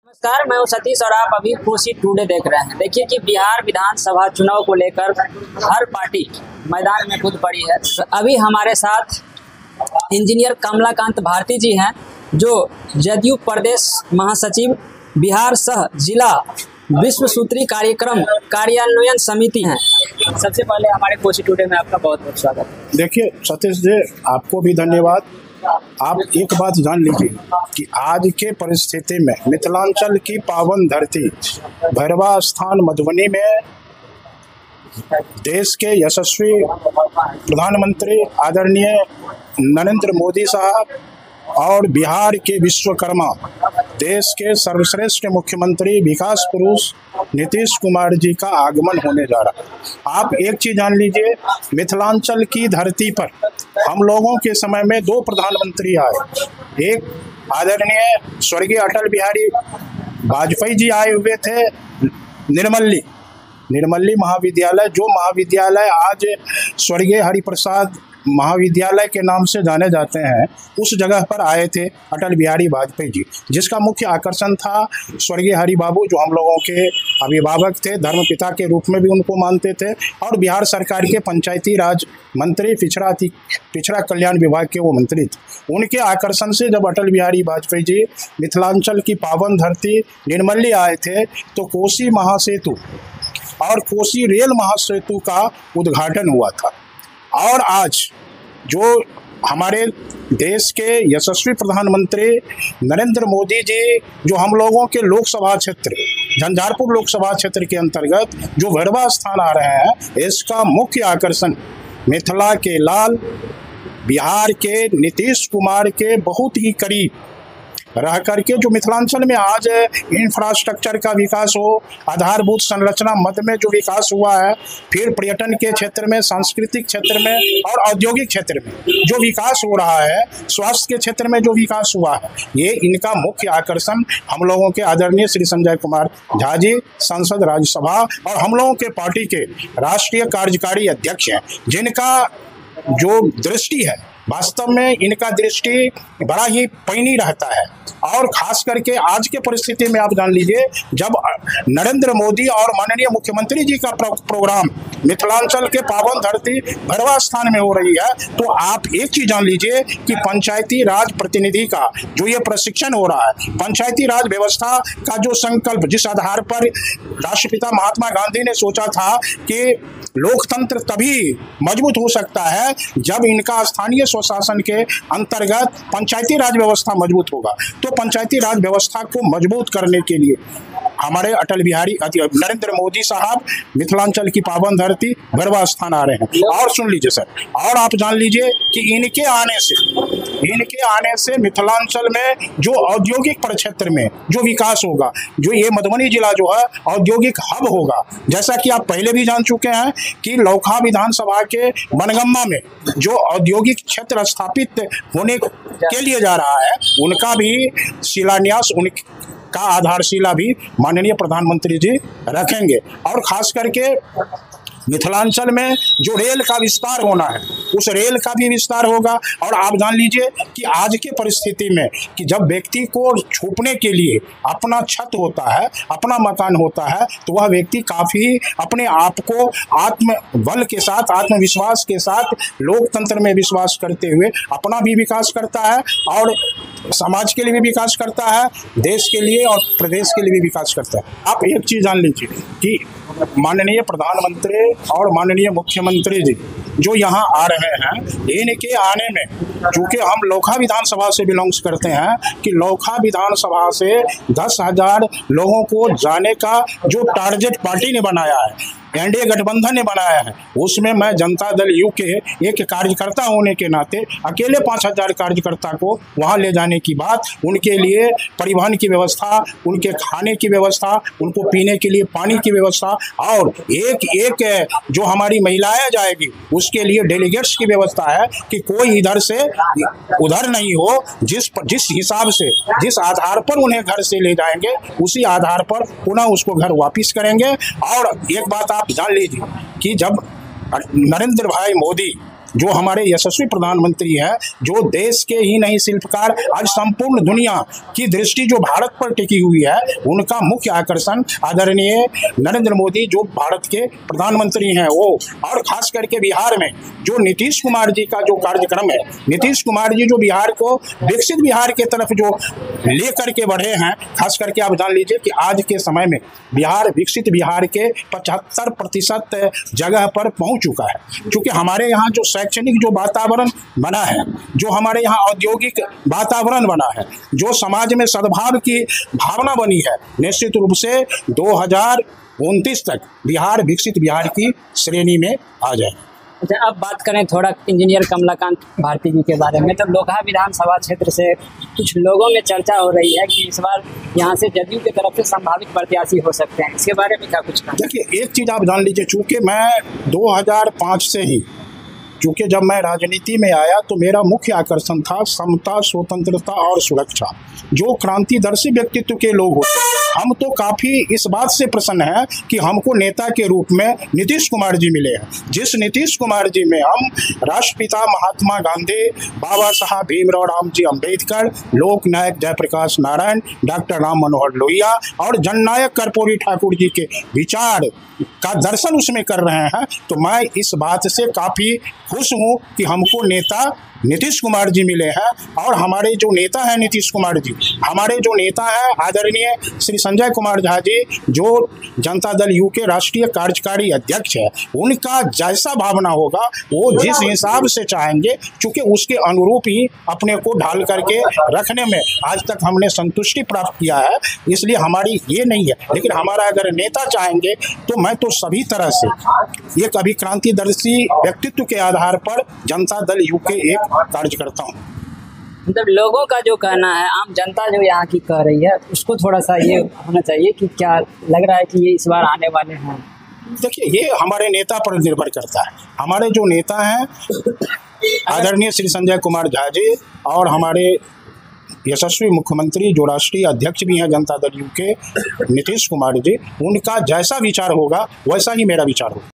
नमस्कार, मैं हूं सतीश और आप अभी कोसी टुडे देख रहे हैं। देखिए कि बिहार विधानसभा चुनाव को लेकर हर पार्टी मैदान में कूद पड़ी है। अभी हमारे साथ इंजीनियर कमलाकांत भारती जी हैं, जो जदयू प्रदेश महासचिव बिहार सह जिला विश्व सूत्री कार्यक्रम कार्यान्वयन समिति हैं। सबसे पहले हमारे कोसी टुडे में आपका बहुत बहुत स्वागत है। देखिए सतीश जी, आपको भी धन्यवाद। आप एक बात जान लीजिए कि आज के परिस्थिति में मिथिलांचल की पावन धरती भैरवा स्थान मधुबनी में देश के यशस्वी प्रधानमंत्री आदरणीय नरेंद्र मोदी साहब और बिहार के विश्वकर्मा देश के सर्वश्रेष्ठ मुख्यमंत्री विकास पुरुष नीतीश कुमार जी का आगमन होने जा रहा है। आप एक चीज जान लीजिए, मिथिलांचल की धरती पर हम लोगों के समय में दो प्रधानमंत्री आए। एक आदरणीय स्वर्गीय अटल बिहारी वाजपेयी जी आए हुए थे निर्मली महाविद्यालय, जो महाविद्यालय आज स्वर्गीय हरिप्रसाद महाविद्यालय के नाम से जाने जाते हैं, उस जगह पर आए थे अटल बिहारी वाजपेयी जी, जिसका मुख्य आकर्षण था स्वर्गीय हरि बाबू, जो हम लोगों के अभिभावक थे, धर्मपिता के रूप में भी उनको मानते थे, और बिहार सरकार के पंचायती राज मंत्री, पिछड़ा कल्याण विभाग के वो मंत्री थे। उनके आकर्षण से जब अटल बिहारी वाजपेयी जी मिथिलांचल की पावन धरती निर्मली आए थे, तो कोसी महासेतु और कोसी रेल महासेतु का उद्घाटन हुआ था। और आज जो हमारे देश के यशस्वी प्रधानमंत्री नरेंद्र मोदी जी, जो हम लोगों के लोकसभा क्षेत्र झंझारपुर लोकसभा क्षेत्र के अंतर्गत जो भैरवा स्थान आ रहे हैं, इसका मुख्य आकर्षण मिथिला के लाल, बिहार के नीतीश कुमार के बहुत ही करीब रह करके जो मिथिलांचल में आज इंफ्रास्ट्रक्चर का विकास हो, आधारभूत संरचना मद में जो विकास हुआ है, फिर पर्यटन के क्षेत्र में, सांस्कृतिक क्षेत्र में और औद्योगिक क्षेत्र में जो विकास हो रहा है, स्वास्थ्य के क्षेत्र में जो विकास हुआ है, ये इनका मुख्य आकर्षण हम लोगों के आदरणीय श्री संजय कुमार झा जी, सांसद राज्यसभा और हम लोगों के पार्टी के राष्ट्रीय कार्यकारी अध्यक्ष हैं, जिनका जो दृष्टि है, वास्तव में इनका दृष्टि बड़ा ही पैनी रहता है। और खास करके आज के परिस्थिति में आप जान लीजिए, जब नरेंद्र मोदी और माननीय मुख्यमंत्री जी का प्रोग्राम मिथिलांचल के पावन धरती भैरवा स्थान में हो रही है, तो आप एक चीज जान लीजिए कि पंचायती राज प्रतिनिधि का जो ये प्रशिक्षण हो रहा है, पंचायती राज व्यवस्था का जो संकल्प, जिस आधार पर राष्ट्रपिता महात्मा गांधी ने सोचा था कि लोकतंत्र तभी मजबूत हो सकता है जब इनका स्थानीय स्वशासन के अंतर्गत पंचायती राज व्यवस्था मजबूत होगा। तो पंचायती राज व्यवस्था को मजबूत करने के लिए हमारे अटल बिहारी नरेंद्र मोदी साहब मिथिलांचल की पावन धरती भैरवा स्थान आ रहे हैं। और सुन लीजिए सर, और आप जान लीजिए कि इनके आने से मिथिलांचल में जो औद्योगिक परिक्षेत्र में जो विकास होगा, जो ये मधुबनी जिला जो है औद्योगिक हब होगा। जैसा कि आप पहले भी जान चुके हैं कि लौखा विधानसभा के बनगम्मा में जो औद्योगिक क्षेत्र स्थापित होने के लिए जा रहा है, उनका भी शिलान्यास, उनका आधारशिला भी माननीय प्रधानमंत्री जी रखेंगे। और खास करके मिथिलांचल में जो रेल का विस्तार होना है, उस रेल का भी विस्तार होगा। और आप जान लीजिए कि आज की परिस्थिति में कि जब व्यक्ति को छुपने के लिए अपना छत होता है, अपना मकान होता है, तो वह व्यक्ति काफ़ी अपने आप को आत्मबल के साथ, आत्मविश्वास के साथ, लोकतंत्र में विश्वास करते हुए अपना भी विकास करता है और समाज के लिए भी विकास करता है, देश के लिए और प्रदेश के लिए भी विकास करता है। आप एक चीज़ जान लीजिए कि माननीय प्रधानमंत्री और माननीय मुख्यमंत्री जी जो यहाँ आ रहे हैं, इनके आने में, चूँकि हम लौखा विधानसभा से बिलोंग्स करते हैं, कि लौखा विधानसभा से 10,000 लोगों को जाने का जो टारगेट पार्टी ने बनाया है, एनडीए गठबंधन ने बनाया है, उसमें मैं जनता दल यू के एक कार्यकर्ता होने के नाते अकेले 5,000 कार्यकर्ता को वहां ले जाने की बात, उनके लिए परिवहन की व्यवस्था, उनके खाने की व्यवस्था, उनको पीने के लिए पानी की व्यवस्था, और एक जो हमारी महिलाएं जाएगी उसके लिए डेलीगेट्स की व्यवस्था है कि कोई इधर से उधर नहीं हो। जिस हिसाब से, जिस आधार पर उन्हें घर से ले जाएंगे, उसी आधार पर पुनः उसको घर वापिस करेंगे। और एक बात आप जान लीजिए कि जब नरेंद्र भाई मोदी जो हमारे यशस्वी प्रधानमंत्री हैं, जो देश के ही नहीं शिल्पकार, आज संपूर्ण दुनिया की दृष्टि जो भारत पर टिकी हुई है, उनका मुख्य आकर्षण आदरणीय नरेंद्र मोदी जो भारत के प्रधानमंत्री हैं वो, और खास करके बिहार में जो नीतीश कुमार जी का जो कार्यक्रम है, नीतीश कुमार जी जो बिहार को विकसित बिहार के तरफ जो लेकर के बढ़े हैं, खास करके आप जान लीजिए कि आज के समय में बिहार विकसित बिहार के 75% जगह पर पहुंच चुका है। क्योंकि हमारे यहाँ जो शैक्षणिक जो वातावरण बना है, जो हमारे यहाँ औद्योगिक वातावरण बना है, जो समाज में सद्भाव की भावना बनी है, निश्चित रूप से 2029 तक बिहार विकसित बिहार की श्रेणी में आ जाए। अच्छा, अब बात करें थोड़ा इंजीनियर कमलाकांत भारती जी के बारे में। तो लोकहा विधानसभा क्षेत्र से कुछ लोगों में चर्चा हो रही है कि इस बार यहाँ से जदयू की तरफ से संभावित प्रत्याशी हो सकते हैं, इसके बारे में क्या कुछ कहना? देखिए, एक चीज़ आप जान लीजिए, चूँकि मैं 2005 से ही, चूँकि जब मैं राजनीति में आया तो मेरा मुख्य आकर्षण था समता, स्वतंत्रता और सुरक्षा। जो क्रांतिदर्शी व्यक्तित्व के लोग होते हैं, हम तो काफ़ी इस बात से प्रसन्न हैं कि हमको नेता के रूप में नीतीश कुमार जी मिले हैं। जिस नीतीश कुमार जी में हम राष्ट्रपिता महात्मा गांधी, बाबा साहब भीमराव रामजी अम्बेडकर, लोकनायक जयप्रकाश नारायण, डॉक्टर राम मनोहर लोहिया और जननायक कर्पूरी ठाकुर जी के विचार का दर्शन उसमें कर रहे हैं, तो मैं इस बात से काफ़ी खुश हूँ कि हमको नेता नीतीश कुमार जी मिले हैं। और हमारे जो नेता हैं नीतीश कुमार जी, हमारे जो नेता हैं आदरणीय श्री संजय कुमार झा जी, जो जनता दल यू के राष्ट्रीय कार्यकारी अध्यक्ष है, उनका जैसा भावना होगा वो जिस हिसाब से चाहेंगे, चूँकि उसके अनुरूप ही अपने को ढाल करके रखने में आज तक हमने संतुष्टि प्राप्त किया है। इसलिए हमारी ये नहीं है, लेकिन हमारा अगर नेता चाहेंगे तो मैं तो सभी तरह से एक अभिक्रांतिदर्शी व्यक्तित्व के आधार पर जनता दल यू के एक कार्यकर्ता हूँ। मतलब लोगों का जो कहना है, आम जनता जो यहाँ की कह रही है, उसको थोड़ा सा ये होना चाहिए कि क्या लग रहा है कि ये इस बार आने वाले हैं। देखिए, ये हमारे नेता पर निर्भर करता है। हमारे जो नेता हैं आदरणीय श्री संजय कुमार झा जी और हमारे यशस्वी मुख्यमंत्री जो राष्ट्रीय अध्यक्ष भी हैं जनता दल यू के नीतीश कुमार जी, उनका जैसा विचार होगा वैसा ही मेरा विचार होगा।